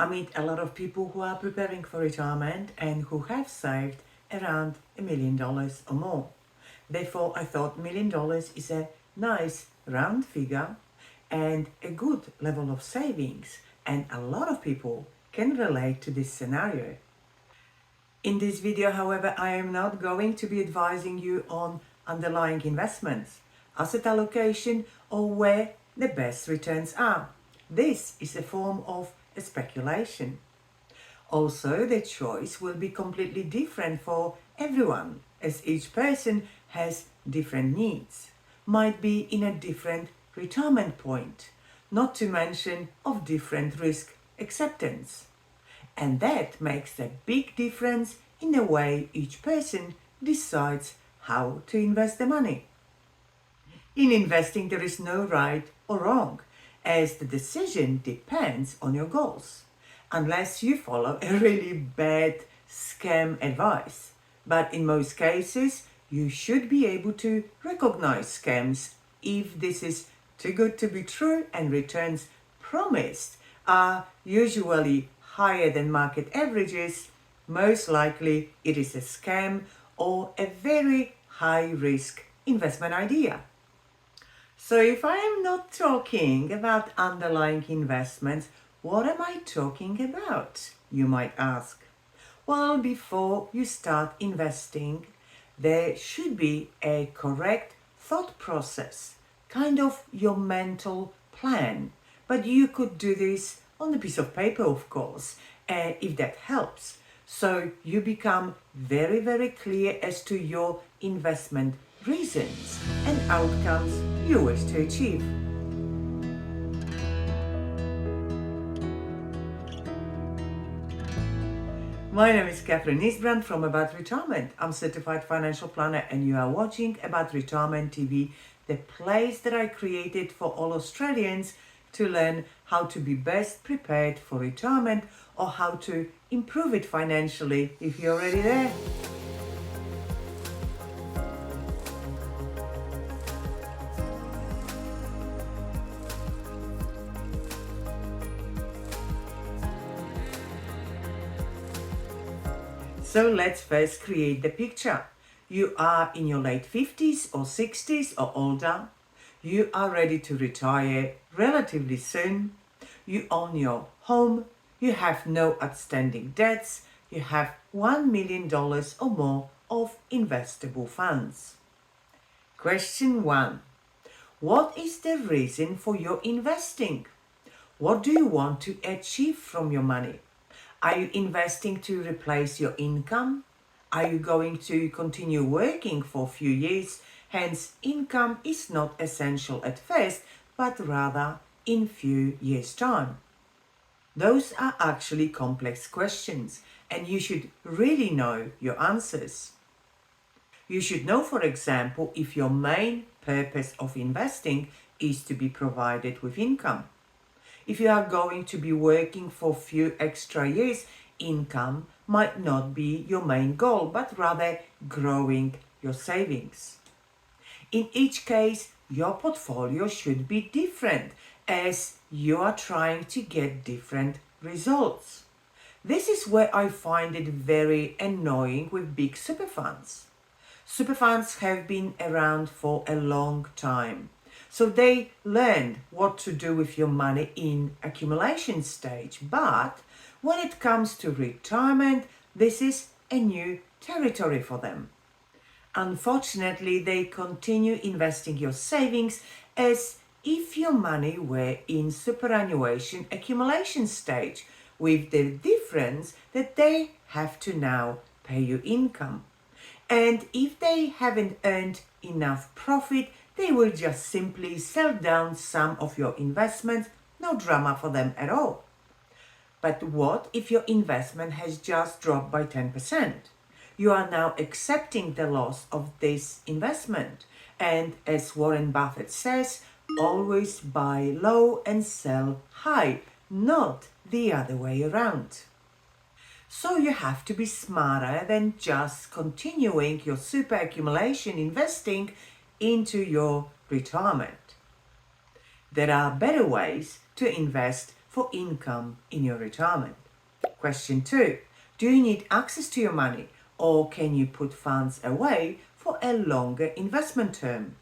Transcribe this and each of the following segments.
I meet a lot of people who are preparing for retirement and who have saved around $1 million or more. Therefore, I thought $1 million is a nice round figure and a good level of savings, and a lot of people can relate to this scenario. In this video, however, I am not going to be advising you on underlying investments, asset allocation, or where the best returns are. This is a form of a speculation. Also, the choice will be completely different for everyone, as each person has different needs, might be in a different retirement point, not to mention of different risk acceptance. And that makes a big difference in the way each person decides how to invest the money. In investing, there is no right or wrong, as the decision depends on your goals, unless you follow a really bad scam advice. But in most cases, you should be able to recognize scams if this is too good to be true and returns promised are usually higher than market averages. Most likely it is a scam or a very high risk investment idea. So if I am not talking about underlying investments, what am I talking about, you might ask? Well, before you start investing, there should be a correct thought process, kind of your mental plan. But you could do this on a piece of paper, of course, if that helps. So you become very, very clear as to your investment reasons and outcomes you wish to achieve. My name is Catherine Nisbrand from About Retirement. I'm certified financial planner and you are watching About Retirement TV, the place that I created for all Australians to learn how to be best prepared for retirement or how to improve it financially if you're already there. So let's first create the picture. You are in your late 50s or 60s or older. You are ready to retire relatively soon. You own your home. You have no outstanding debts. You have $1 million or more of investable funds. Question 1. What is the reason for your investing? What do you want to achieve from your money? Are you investing to replace your income? Are you going to continue working for a few years? Hence, income is not essential at first, but rather in few years' time. Those are actually complex questions, and you should really know your answers. You should know, for example, if your main purpose of investing is to be provided with income. If you are going to be working for a few extra years, income might not be your main goal, but rather growing your savings. In each case, your portfolio should be different as you are trying to get different results. This is where I find it very annoying with big super funds. Super funds have been around for a long time. So they learned what to do with your money in accumulation stage. But when it comes to retirement, this is a new territory for them. Unfortunately, they continue investing your savings as if your money were in superannuation accumulation stage, with the difference that they have to now pay you income. And if they haven't earned enough profit, they will just simply sell down some of your investments, no drama for them at all. But what if your investment has just dropped by 10%? You are now accepting the loss of this investment. And as Warren Buffett says, always buy low and sell high, not the other way around. So you have to be smarter than just continuing your super accumulation investing into your retirement. There are better ways to invest for income in your retirement. Question 2. Do you need access to your money, or can you put funds away for a longer investment term?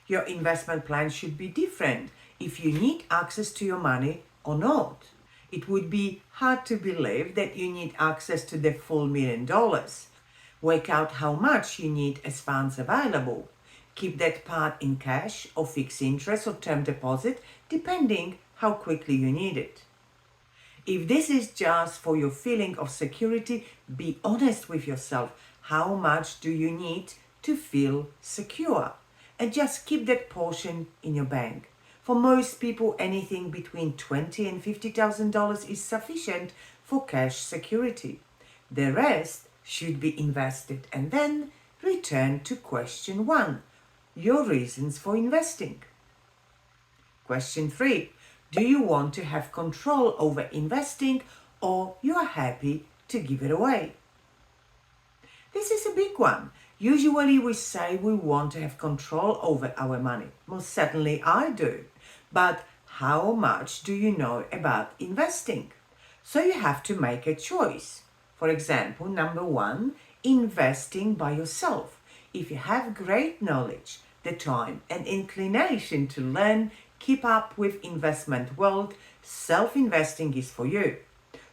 Your investment plan should be different if you need access to your money or not. It would be hard to believe that you need access to the full $1,000,000. Work out how much you need as funds available. Keep that part in cash or fixed interest or term deposit, depending how quickly you need it. If this is just for your feeling of security, be honest with yourself. How much do you need to feel secure? And just keep that portion in your bank. For most people, anything between $20,000 and $50,000 is sufficient for cash security. The rest should be invested. And then return to question 1, your reasons for investing. Question 3. Do you want to have control over investing, or you are happy to give it away? This is a big one. Usually we say we want to have control over our money. Most certainly I do. But how much do you know about investing? So you have to make a choice. For example, number 1, investing by yourself. If you have great knowledge, the time and inclination to learn, keep up with investment world, self-investing is for you.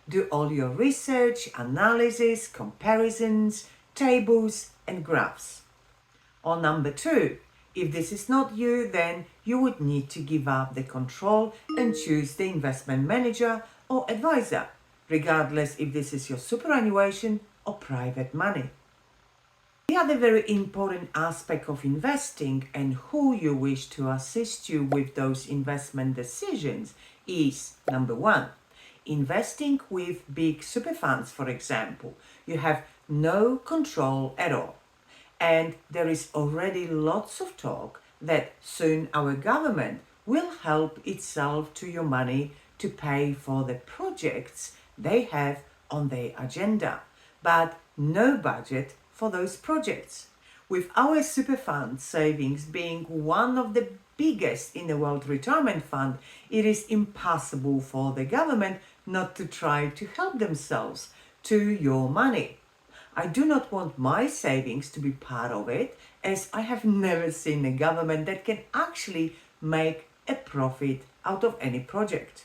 Do all your research, analysis, comparisons, tables and graphs. Or number 2, if this is not you, then you would need to give up the control and choose the investment manager or advisor, regardless if this is your superannuation or private money. The other very important aspect of investing and who you wish to assist you with those investment decisions is, number 1, investing with big super funds, for example. You have no control at all. And there is already lots of talk that soon our government will help itself to your money to pay for the projects they have on their agenda, but no budget for those projects. With our super fund savings being one of the biggest in the world retirement fund, it is impossible for the government not to try to help themselves to your money. I do not want my savings to be part of it, as I have never seen a government that can actually make a profit out of any project.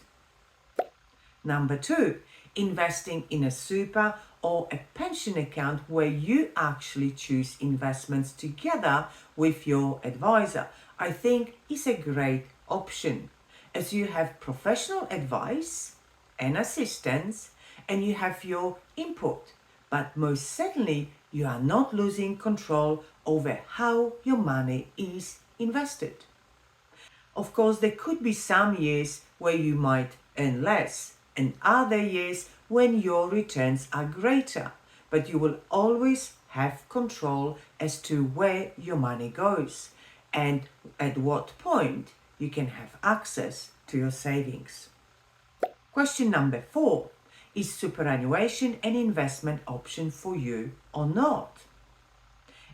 Number 2, investing in a super or a pension account where you actually choose investments together with your advisor, I think is a great option, as you have professional advice and assistance and you have your input, but most certainly you are not losing control over how your money is invested. Of course, there could be some years where you might earn less and other years when your returns are greater, but you will always have control as to where your money goes and at what point you can have access to your savings. Question number 4. Is superannuation an investment option for you or not?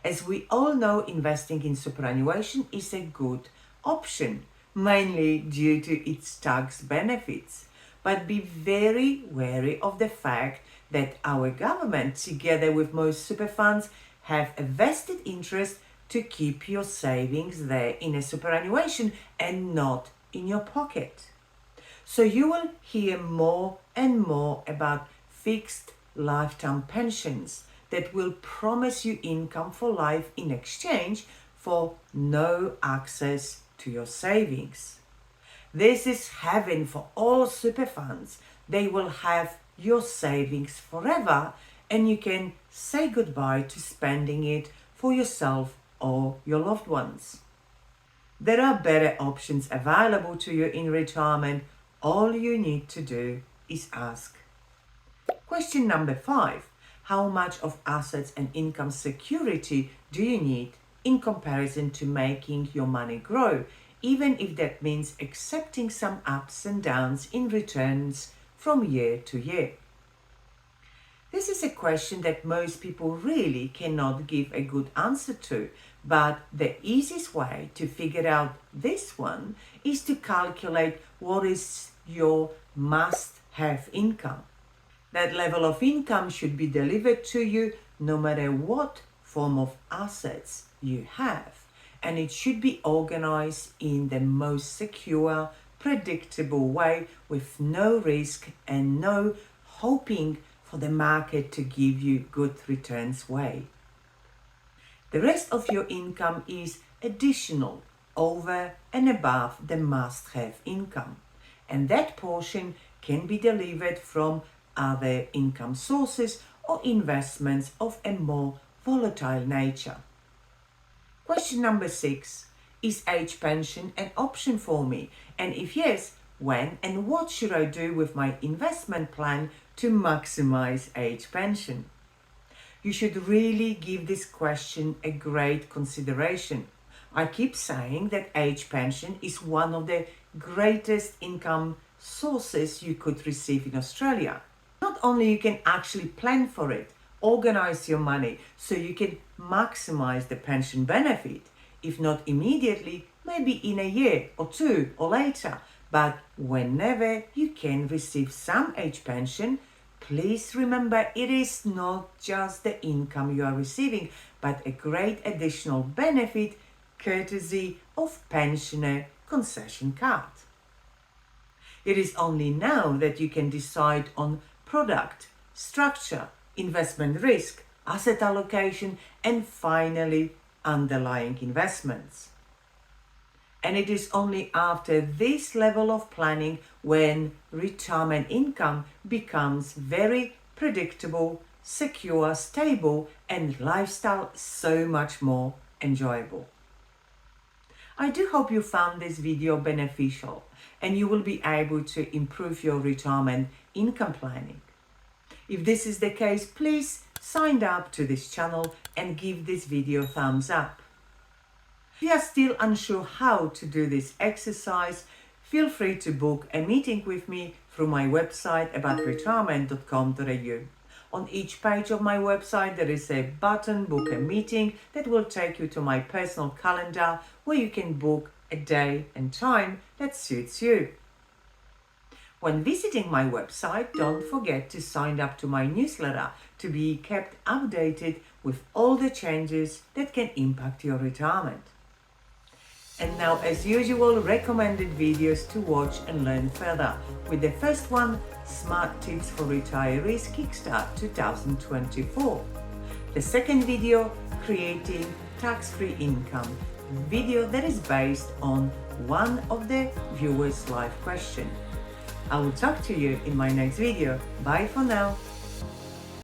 As we all know, investing in superannuation is a good option, mainly due to its tax benefits. But be very wary of the fact that our government, together with most super funds, have a vested interest to keep your savings there in a superannuation and not in your pocket. So you will hear more and more about fixed lifetime pensions that will promise you income for life in exchange for no access to your savings. This is heaven for all super funds. They will have your savings forever and you can say goodbye to spending it for yourself or your loved ones. There are better options available to you in retirement. All you need to do is ask. Question number 5. How much of assets and income security do you need in comparison to making your money grow, even if that means accepting some ups and downs in returns from year to year? This is a question that most people really cannot give a good answer to, but the easiest way to figure out this one is to calculate what is your must-have income. That level of income should be delivered to you no matter what form of assets you have, and it should be organized in the most secure, predictable way with no risk and no hoping for the market to give you good returns way. The rest of your income is additional over and above the must-have income, and that portion can be delivered from other income sources or investments of a more volatile nature. Question number 6. Is age pension an option for me? And if yes, when and what should I do with my investment plan to maximize age pension? You should really give this question a great consideration. I keep saying that age pension is one of the greatest income sources you could receive in Australia. Not only you can actually plan for it, organize your money so you can maximize the pension benefit, if not immediately, maybe in a year or two or later, but whenever you can receive some age pension, please remember it is not just the income you are receiving, but a great additional benefit courtesy of pensioner concession card. It is only now that you can decide on product, structure, investment risk, asset allocation, and finally underlying investments. And it is only after this level of planning when retirement income becomes very predictable, secure, stable, and lifestyle so much more enjoyable. I do hope you found this video beneficial and you will be able to improve your retirement income planning. If this is the case, please sign up to this channel and give this video a thumbs up. If you are still unsure how to do this exercise, feel free to book a meeting with me through my website aboutretirement.com.au. On each page of my website there is a button, book a meeting, that will take you to my personal calendar where you can book a day and time that suits you. When visiting my website, don't forget to sign up to my newsletter to be kept updated with all the changes that can impact your retirement. And now, as usual, recommended videos to watch and learn further. With the first one, Smart Tips for Retirees Kickstart 2024. The second video, Creating Tax-Free Income, video that is based on one of the viewers' live questions. I will talk to you in my next video. Bye for now.